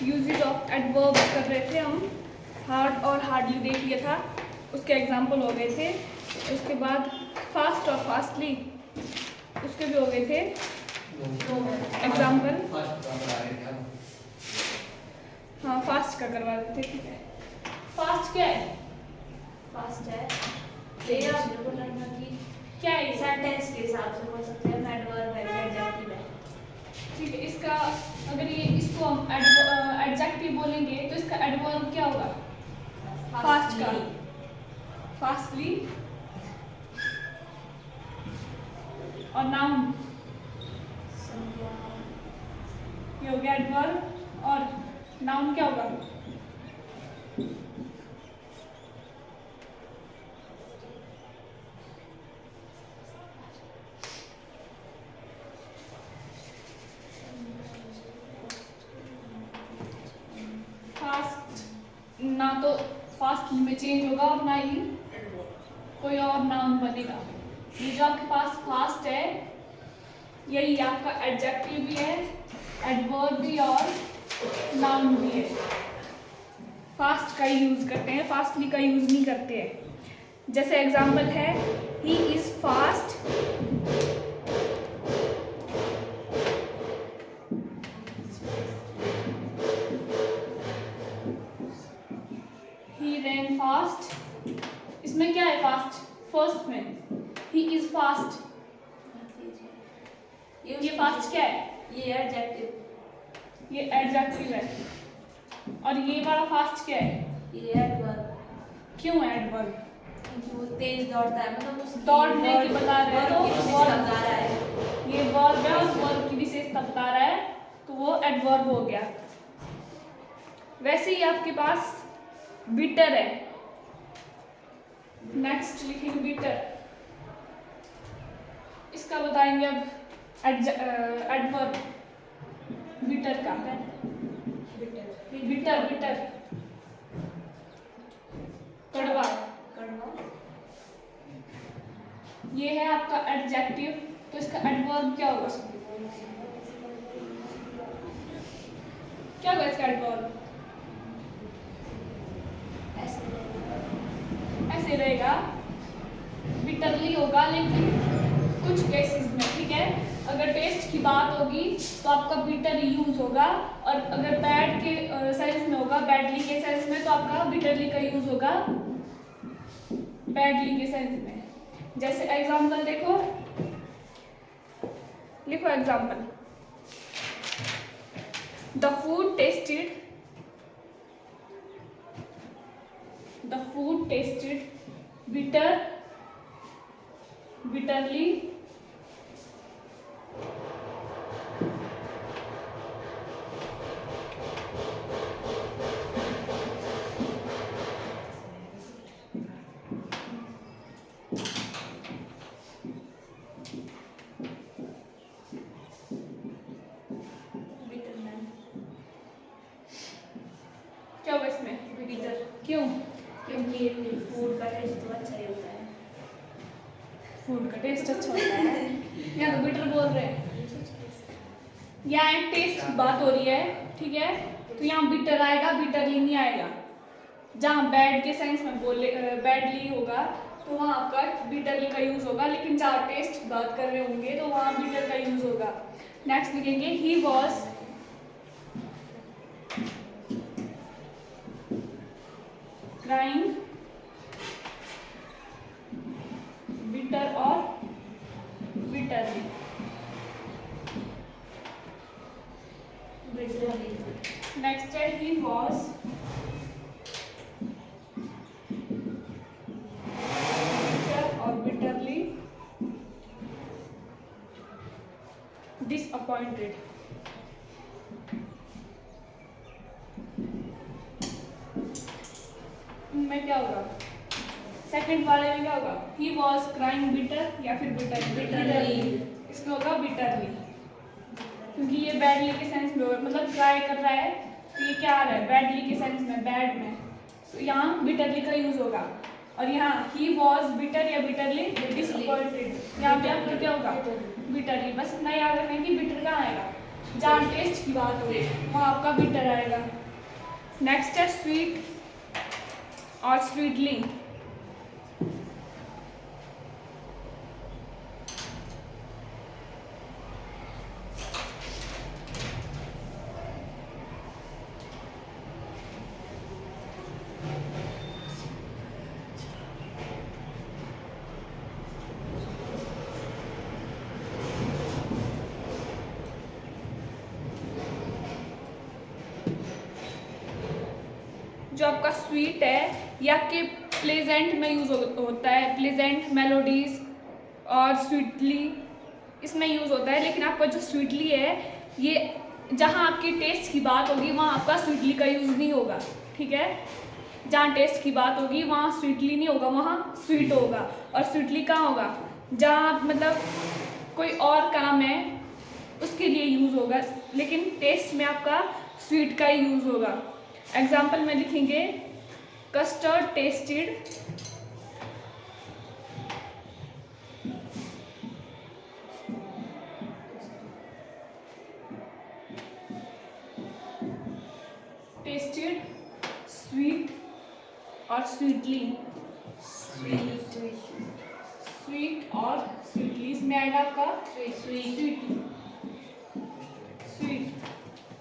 Uses of adverbs कर रहे थे हम। हार्ड और हार्डली देख लिया था, उसके एग्जाम्पल हो गए थे। उसके बाद फास्ट और फास्टली उसके भी हो गए थे एग्जाम्पल। हाँ फास्ट का करवा देते, ठीक है। फास्ट क्या है? फास्ट है ये आपने बोला ना कि क्या है ये? सेंटेंस के हिसाब से बोल सकते हैं, एडवर्ब है एडजेक्टिव है। ठीक है, इसका अगर ये इसको हम एडजेक्टिव बोलेंगे तो इसका एडवर्ब क्या होगा? फास्ट का, फास्टली। और नाउन ये हो गया एडवर्ब, और नाउन क्या होगा? फास्ट ना तो फास्टली में चेंज होगा और ना ही कोई और नाउन बनेगा। ये जो आपके पास फास्ट है यही आपका एडजेक्टिव भी है, एडवर्ब भी और नाउन भी है। फास्ट का यूज करते हैं, फास्टली का यूज नहीं करते हैं। जैसे एग्जांपल है he is fast he ran fast. इसमें क्या है फास्ट? फर्स्ट में ही इज फास्ट, ये फास्ट क्या है? ये एडजेक्टिव, ये एडजेक्टिव है। और ये वाला फास्ट क्या है? ये एडवर्ब। क्यों है एडवर्ब? क्योंकि वो तेज दौड़ता है, मतलब उसकी दौड़ने की बता रहे हैं तो वर्ब बता रहा है। ये वर्ब है और वर्ब की विशेषता बता रहा है तो वो एडवर्ब हो गया। वैसे ही आपके पास बिटर है, नेक्स्ट लिखेंगे बिटर। इसका बताएंगे अब एडवर्ब बिटर का। बिटर बिटर कड़वा, कड़वा ये है आपका एडजेक्टिव, तो इसका एडवर्ब क्या होगा? क्या होगा इसका एडवर्ब? ऐसे रहेगा, बिटरली होगा, लेकिन कुछ केसेस में, ठीक है। अगर टेस्ट की बात होगी तो आपका बिटर यूज होगा, और अगर बैड के सेंस में होगा, बैडली के सेंस में, तो आपका बिटरली का यूज होगा बैडली के सेंस में। जैसे एग्जांपल देखो, लिखो example, the food tested bitter, bitterly, क्या होगा इसमें? बिटर। क्यों? क्योंकि फूड का टेस्ट तो अच्छा ही होता है। फूड का टेस्ट अच्छा होता है या तो बिटर बोल रहे हैं, यहाँ एक टेस्ट की बात हो रही है, ठीक है। तो यहाँ बिटर आएगा, बिटरली नहीं आएगा। जहाँ बैड के सेंस में बोले बैडली होगा तो वहाँ आपका बिटरली का यूज होगा, लेकिन जहाँ टेस्ट की बात कर रहे होंगे तो वहाँ बिटर का यूज होगा। नेक्स्ट लिखेंगे ही वॉज क्राइंग बिटर और बिटरली। नेक्स्ट है ही वॉज बिटर और बिटरली डिसअपॉइंटेड। में क्या होगा? सेकंड वाले में क्या होगा? ही वॉज क्राइंग बिटर या फिर बिटरली। इसमें होगा बिटरली, क्योंकि ये बैडली के सेंस में होगा, मतलब क्राई कर रहा है तो ये क्या आ रहा है? बैडली के सेंस में, बैड में, तो यहाँ बिटरली का यूज होगा। और यहाँ ही वॉज बिटर या बिटरली डिसअपॉइंटेड, यहाँ पे आपका क्या होगा? बिटरली। बस इतना याद रखना है कि बिटर कहाँ आएगा? जहाँ टेस्ट की बात हो वहाँ आपका बिटर आएगा। नेक्स्ट है स्वीट और स्वीटली। जो आपका स्वीट है या कि प्लेजेंट में यूज़ होता है, प्लेजेंट, मेलोडीज और स्वीटली इसमें यूज़ होता है। लेकिन आपका जो स्वीटली है ये जहाँ आपकी टेस्ट की बात होगी वहाँ आपका स्वीटली का यूज़ नहीं होगा, ठीक है। जहाँ टेस्ट की बात होगी वहाँ स्वीटली नहीं होगा, वहाँ स्वीट होगा। और स्वीटली कहाँ होगा? जहाँ आप मतलब कोई और काम है उसके लिए यूज़ होगा, लेकिन टेस्ट में आपका स्वीट का ही यूज़ होगा। एग्जाम्पल में लिखेंगे कस्टर्ड टेस्टेड स्वीट और स्वीटली। स्वीट और स्वीटली इसमें आएगा आपका स्वीट।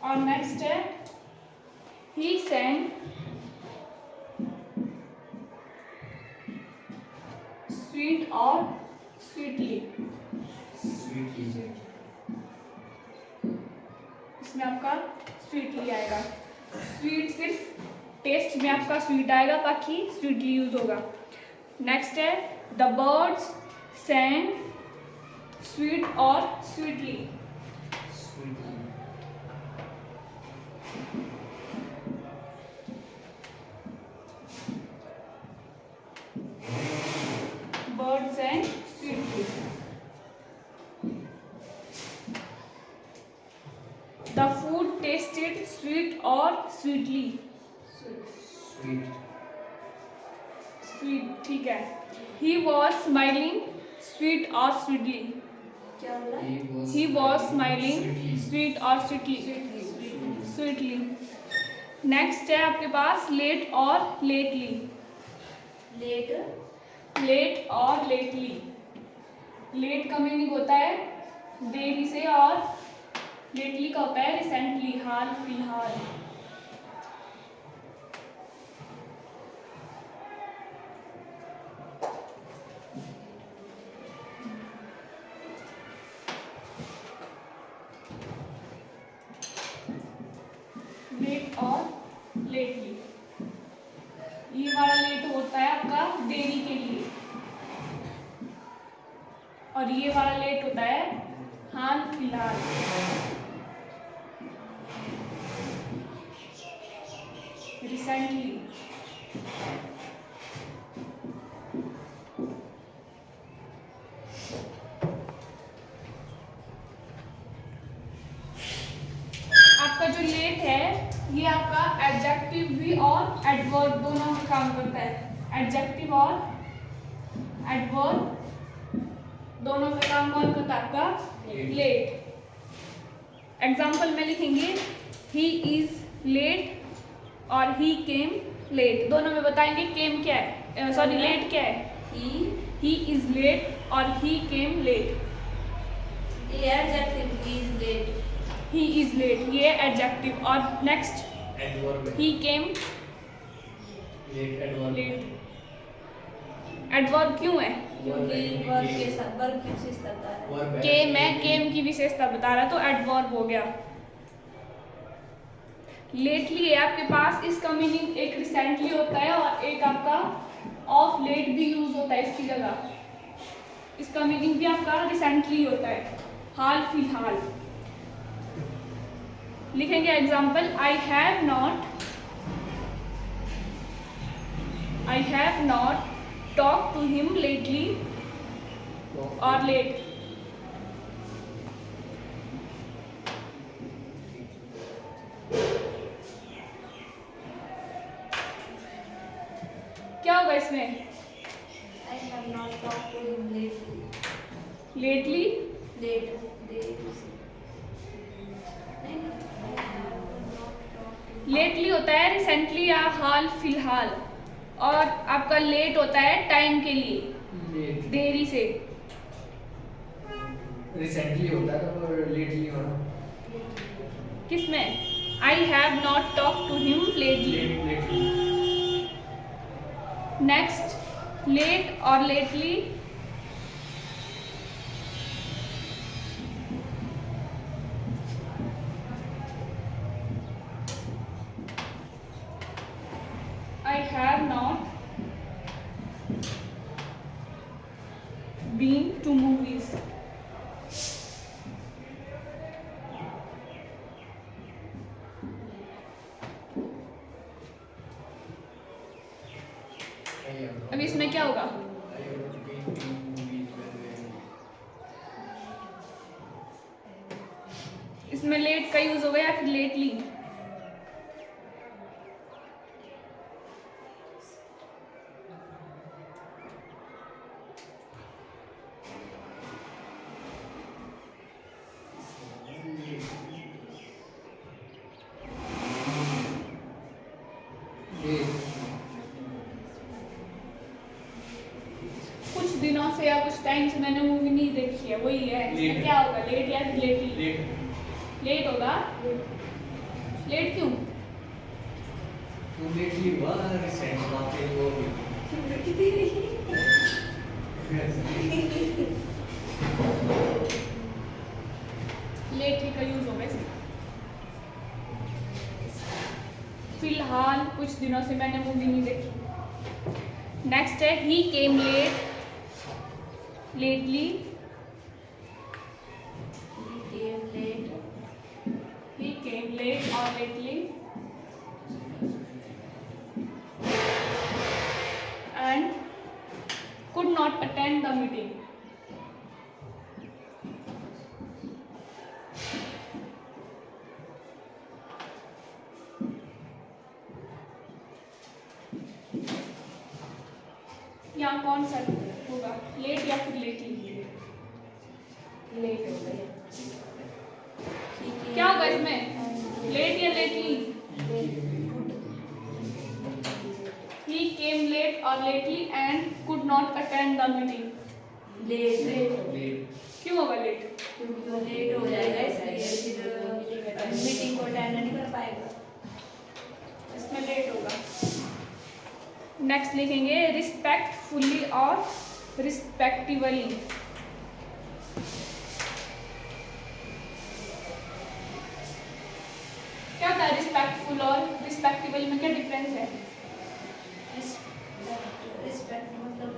और नेक्स्ट है he sang स्वीट और स्वीटली। इसमें आपका स्वीटली आएगा। स्वीट सिर्फ टेस्ट में आपका स्वीट आएगा, बाकी स्वीटली यूज होगा। नेक्स्ट है द बर्ड्स sang स्वीट और sweetly. Birds and sweetly. The food tasted sweet or sweetly. Sweet, ठीक है। He was smiling sweet or sweetly. क्या बोला? He was smiling sweet or sweetly. Sweetly. Next है आपके पास late और lately. Late और lately. Late का मीनिंग होता है देरी से और लेटली का होता है रिसेंटली, हाल फिलहाल। लेट और लेटली। ये वाला लेट होता है आपका देरी के लिए और ये वाला लेट होता है हाल फिलहाल। रिसेंटली। आपका जो लेट है ये आपका एडजेक्टिव भी और एडवर्ब दोनों में काम करता है। एडजेक्टिव और एडवर्ब दोनों पे काम कौन करता है? आपका लेट। एग्जाम्पल में लिखेंगे ही इज लेट और ही केम लेट। दोनों में बताएंगे केम क्या है, सॉरी लेट क्या है। ही इज लेट और he came late. He is late ये एडजेक्टिव। और next he came late. Adverb क्यों है? क्योंकि वर्ब के साथ वर्ब की विशेषता बता रहा है। केम है, केम की विशेषता बता रहा है तो एडवर्ब हो गया। लेटली है आपके पास, इसका मीनिंग एक रिसेंटली होता है और एक आपका ऑफ लेट भी यूज होता है इसकी जगह। इसका मीनिंग भी आपका रिसेंटली होता है, हाल फिलहाल। लिखेंगे example I have not talk to him lately और लेट। क्या होगा इसमें? I have not talked to him lately. Lately Late. Lately होता है रिसेंटली या हाल फिलहाल, और आपका लेट होता है टाइम के लिए, देरी से। रिसेंटली होता है तो लेटली होना। किसमें? I have not talk to him lately. Lately. Next, late और lately. I have not been to movies. अब इसमें क्या होगा? इसमें लेट का यूज होगा या फिर लेटली? कुछ दिनों से या कुछ टाइम से मैंने मूवी नहीं देखी है, वही है। इसमें क्या होगा? लेट या फिर लेटली? लेट होगा। लेट क्यों? तो लेटली हुआ रिसेंट बातें वो लेटली का यूज होगा इसमें। फिलहाल कुछ दिनों से मैंने मूवी नहीं देखी। नेक्स्ट है ही केम लेट, लेटली। ही केम लेट और lately, and could not attend the meeting. यहाँ कौन सा होगा, लेट या फिर लेटली? लेट हो गया। क्या होगा इसमें, लेट या lately? He came late or lately and could not attend the meeting. Late क्यों होगा लेट? क्योंकि वो लेट हो जाएगा, इसलिए फिर मीटिंग को अटेंड नहीं कर पाएगा। इसमें लेट होगा। नेक्स्ट लिखेंगे रिस्पेक्टफुली और रिस्पेक्टिवली। क्या होता है रिस्पेक्टफुल और रिस्पेक्टिबल में, क्या डिफरेंस है? रिस्पेक्ट मतलब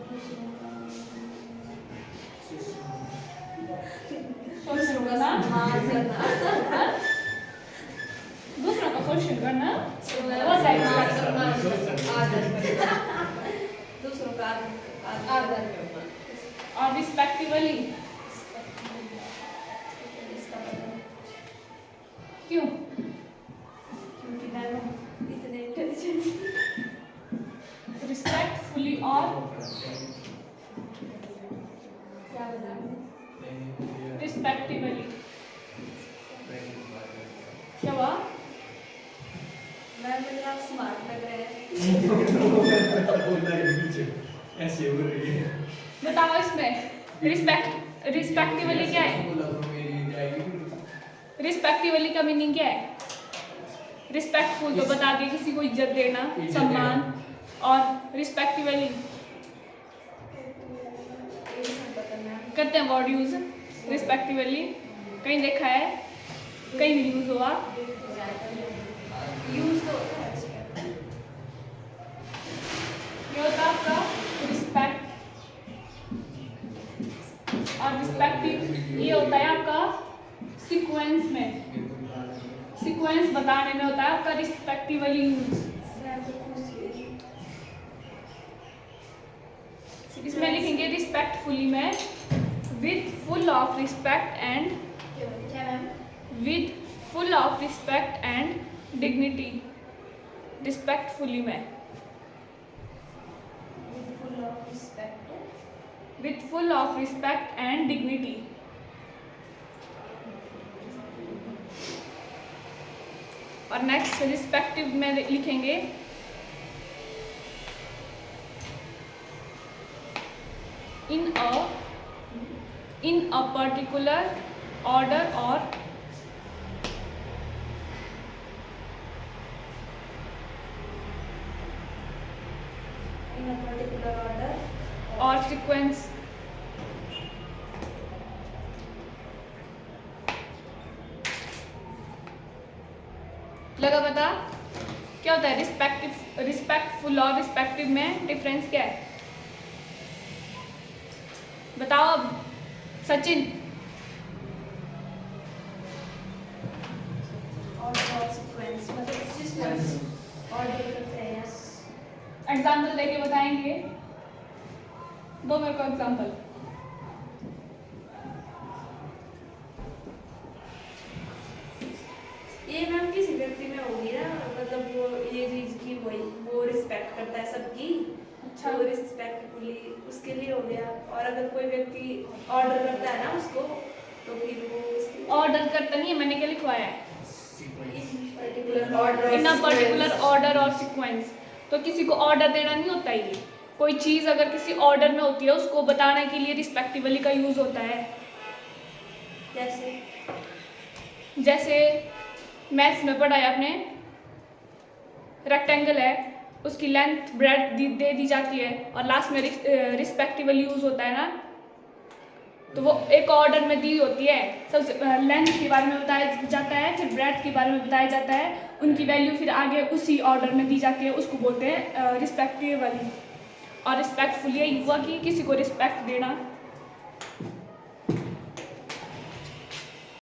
दूसरों का सम्मान करना। दूसरों का क्वेश्चन करना। दूसरों का आदर और रिस्पेक्टिवली क्यों? क्योंकि मैं इतने इंटेलिजेंट। रिस्पेक्टफुली और क्या बता रहे? रिस्पेक्टिवली क्या हुआ? मैं मुझे आप स्मार्ट लग रहे हैं। ऐसे हो रही है। बताओ इसमें रिस्पेक्टिवली क्या है? रिस्पेक्टिवली का मीनिंग क्या है? रिस्पेक्टफुल तो बता दिए, किसी को इज्जत देना, सम्मान। और रिस्पेक्टिवली करते हैं वर्ड यूज। रिस्पेक्टिवली कहीं देखा है, कहीं भी यूज हुआ? यूज तो होता है। ये होता है आपका रिस्पेक्ट, और रिस्पेक्टिव ये होता है आपका सीक्वेंस में, सीक्वेंस बताने में होता है आपका रिस्पेक्टिवली यूज। इसमें लिखेंगे रिस्पेक्टफुली में with full of respect and, क्या ma'am? With full of respect and dignity. Respectfully में full of respect. with full of respect and dignity. और नेक्स्ट रिस्पेक्टिव में लिखेंगे in a particular order In a particular order. और sequence. लगा पता क्या होता है रिस्पेक्टफुल और रिस्पेक्टिव में डिफरेंस क्या है? बताओ अब सचिन। Order और sequence मतलब systems order करते हैं। एग्जाम्पल देके बताएंगे, दो मेरे को एग्जाम्पल। ये मैम किसी व्यक्ति में होगी ना, मतलब वो ये चीज की वो रिस्पेक्ट करता है सबकी। अच्छा। वो रिस्पेक्टफुली उसके लिए हो गया। और अगर कोई व्यक्ति ऑर्डर करता है ना उसको, तो फिर वो उसकी ऑर्डर करता नहीं है, मैंने क्या लिखवाया है? Particular order in a particular order और सीक्वेंस। तो किसी को ऑर्डर देना नहीं होता ये। कोई चीज़ अगर किसी ऑर्डर में होती है उसको बताने के लिए रिस्पेक्टिवली का यूज़ होता है। जैसे मैथ्स में पढ़ा है आपने, रेक्टेंगल है, उसकी लेंथ ब्रेड्थ दे दी जाती है और लास्ट में रिस्पेक्टिवल यूज़ होता है ना, तो वो एक ऑर्डर में दी होती है। सबसे लेंथ के बारे में बताया जाता है, फिर ब्रेड्थ के बारे में बताया जाता है, उनकी वैल्यू फिर आगे उसी ऑर्डर में दी जाती है, उसको बोलते हैं रिस्पेक्टिवली। और रिस्पेक्टफुल यही हुआ कि किसी को रिस्पेक्ट देना।